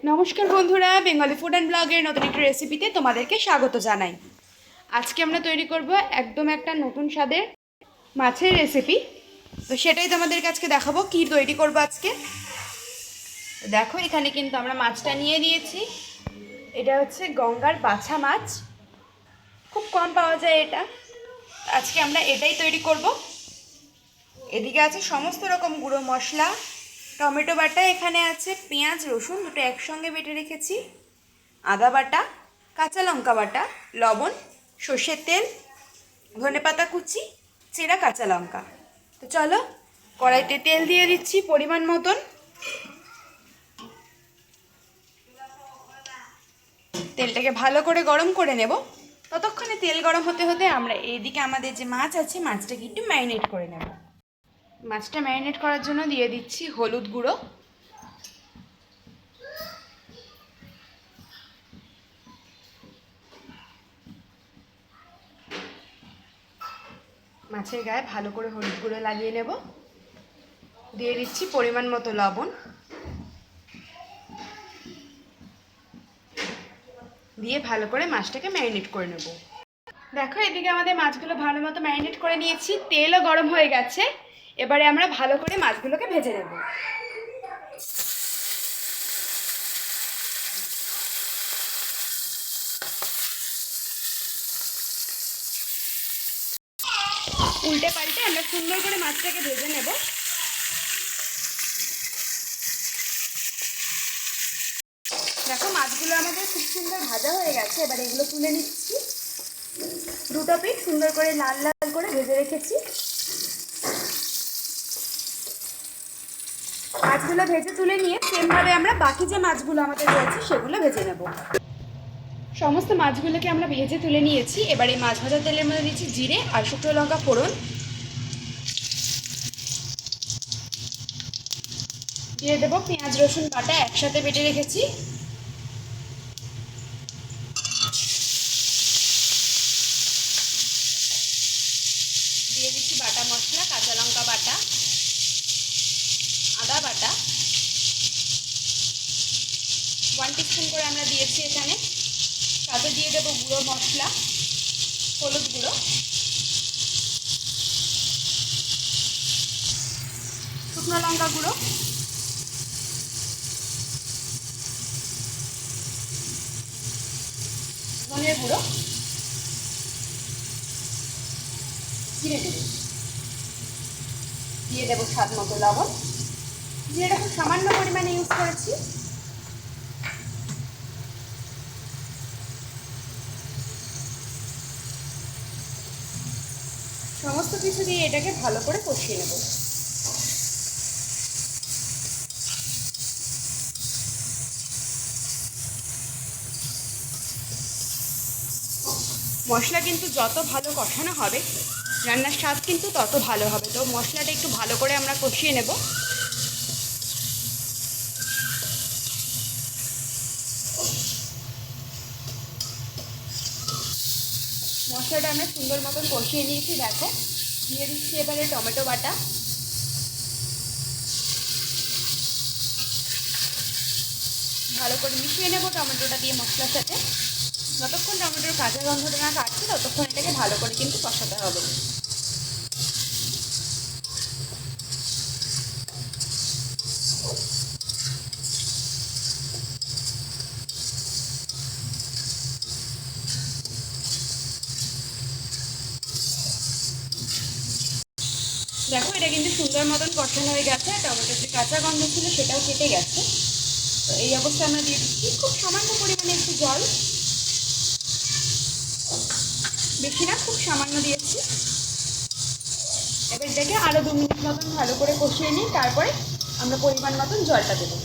নমস্কার বন্ধুরা, Bengali food and ব্লগের নতুন একটা রেসিপিতে তোমাদেরকে স্বাগত জানাই। আজকে আমরা তৈরি করব একদম একটা নতুন স্বাদের মাছের রেসিপি। তো সেটাই তোমাদের কাছে দেখাবো কি তৈরি করব আজকে। দেখো, এখানে কিন্তু আমরা মাছটা নিয়ে নিয়েছি। এটা হচ্ছে গঙ্গার বাছা মাছ, খুব কম পাওয়া যায় এটা। আজকে আমরা এটাই তৈরি করব। এদিকে আছে সমস্ত রকম গুঁড়ো মশলা, টমেটো বাটা, এখানে আছে পেঁয়াজ রসুন দুটো একসঙ্গে বেটে রেখেছি, আদা বাটা, কাঁচা লঙ্কা বাটা, লবণ, সর্ষের তেল, ধনেপাতা কুচি, চেরা কাঁচা লঙ্কা। তো চলো, কড়াইতে তেল দিয়ে দিচ্ছি পরিমাণ মতন। তেলটাকে ভালো করে গরম করে নেব। ততক্ষণে তেল গরম হতে হতে আমরা এইদিকে আমাদের যে মাছ আছে মাছটাকে একটু ম্যারিনেট করে নেব। মাছটা ম্যারিনেট করার জন্য দিয়ে দিচ্ছি হলুদ গুঁড়ো, মাছের গায়ে ভালো করে হলুদ গুঁড়ো লাগিয়ে নেব। দিয়ে দিচ্ছি পরিমাণ মতো লবণ, দিয়ে ভালো করে মাছটাকে ম্যারিনেট করে নেব। দেখো, এদিকে আমাদের মাছগুলো ভালো মতো ম্যারিনেট করে নিয়েছি, তেলও গরম হয়ে গেছে। এবারে আমরা ভালো করে মাছগুলোকে ভেজে নেব। উল্টে পাল্টে আমরা সুন্দর করে মাছটাকে ভেজে নেব। দেখো, মাছগুলো আমাদের খুব সুন্দর ভাজা হয়ে গেছে। এবার এগুলো তুলে নিচ্ছি। দুটো পিঠ সুন্দর করে লাল লাল করে ভেজে রেখেছি। মাছগুলো ভেজে তুলে নিয়ে সেমভাবে আমরা বাকি যে মাছগুলো আমাদের রয়েছে সেগুলো ভেজে নেব। সমস্ত মাছগুলোকে আমরা ভেজে তুলে নিয়েছি। এবার এই মাছ ভাজা তেলের মধ্যে দিচ্ছি জিরে আর শুকনো লঙ্কা ফোড়ন, দিয়ে দেবো পেঁয়াজ রসুন বাটা একসাথে বেটে রেখেছি, দিয়ে দিচ্ছি বাটা মশলা, কাঁচা লঙ্কা বাটা, আদা বাটা 1 টিস্পুন করে আমরা দিয়েছি এখানে। সাথে দিয়ে দেবো গুঁড়ো মশলা, হলুদ গুঁড়ো, শুকনো লঙ্কা গুঁড়ো, ধনের গুঁড়ো, জিরে দেবো, দিয়ে দেবো স্বাদ মতো লবণ। জিরেটা খুব সামান্য পরিমাণে ইউজ করেছি। সমস্ত কিছু দিয়ে এটাকে ভালো করে কষিয়ে নেব। মশলা কিন্তু যত ভালো কষানো হবে রান্নার স্বাদ কিন্তু তত ভালো হবে। তো মশলাটা একটু ভালো করে আমরা কষিয়ে নেব। মশলাটা আমরা সুন্দর মতন কষিয়ে নিয়েছি। দেখো, দিয়ে দিচ্ছি এবারে টমেটো বাটা, ভালো করে মিশিয়ে নেব টমেটোটা দিয়ে মশলার সাথে। যতক্ষণ টমেটোর কাঁচা গন্ধটা না কাটছে ততক্ষণ এটাকে ভালো করে কিন্তু কষাতে হবে। দেখো, এটা কিন্তু সুন্দর মতন কষানো হয়ে গেছে। টমেটোর যে কাঁচা গন্ধ ছিল সেটাও কেটে গেছে। তো এই অবস্থায় আমরা দিয়ে দিচ্ছি খুব সামান্য পরিমাণে একটু জল, বেশি না, খুব সামান্য দিয়েছি। এবার এটাকে আরও 2 মিনিট মতন ভালো করে কষিয়ে নিই, তারপরে আমরা পরিমাণ মতন জলটা দেবো।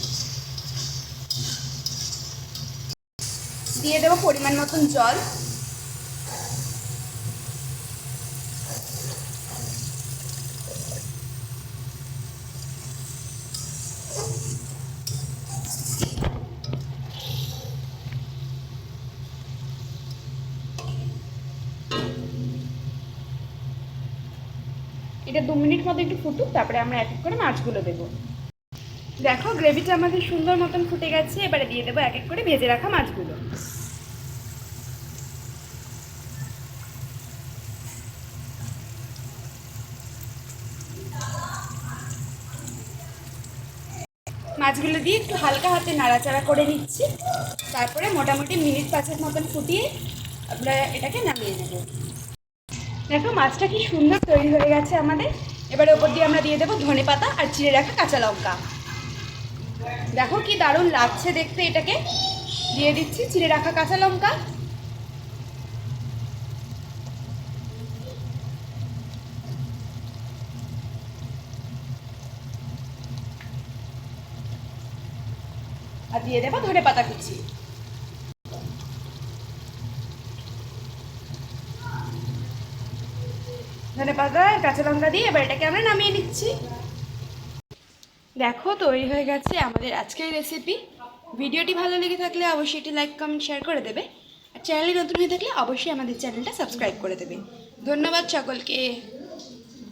দিয়ে দেবো পরিমাণ মতন জল। এটা 2 মিনিট মতো একটু ফুটুক, তারপরে আমরা এক এক করে মাছগুলো দেবো। দেখো গ্রেভিটা আমাদের সুন্দর মতন ফুটে গেছে, এবারে দিয়ে দেবো এক এক করে ভেজে রাখা মাছগুলো। মাছগুলো দিয়ে একটু হালকা হাতে নাড়াচাড়া করে নিচ্ছি, তারপরে মোটামুটি মিনিট 5 মতন ফুটিয়ে আমরা এটাকে নামিয়ে নেব। দেখো মাছটা কি সুন্দর তৈরি হয়ে গেছে আমাদের। এবারে ওপর দিয়ে আমরা দিয়ে দেবো ধনেপাতা আর চিড়ে রাখা কাঁচা লঙ্কা। দেখো কি দারুণ লাগছে দেখতে, এটাকে দিয়ে দিচ্ছি চিড়ে রাখা কাঁচা লঙ্কা। আর দিয়ে দেবো ধনেপাতা কুচি। ধনেপাতা আর কাঁচা লঙ্কা দিয়ে এবার এটাকে আমরা নামিয়ে নিচ্ছি। দেখো তৈরি হয়ে গেছে আমাদের আজকের রেসিপি। ভিডিওটি ভালো লেগে থাকলে অবশ্যই এটি লাইক কমেন্ট শেয়ার করে দেবে, আর চ্যানেলে নতুন হয়ে থাকলে অবশ্যই আমাদের চ্যানেলটা সাবস্ক্রাইব করে দেবে। ধন্যবাদ সকলকে।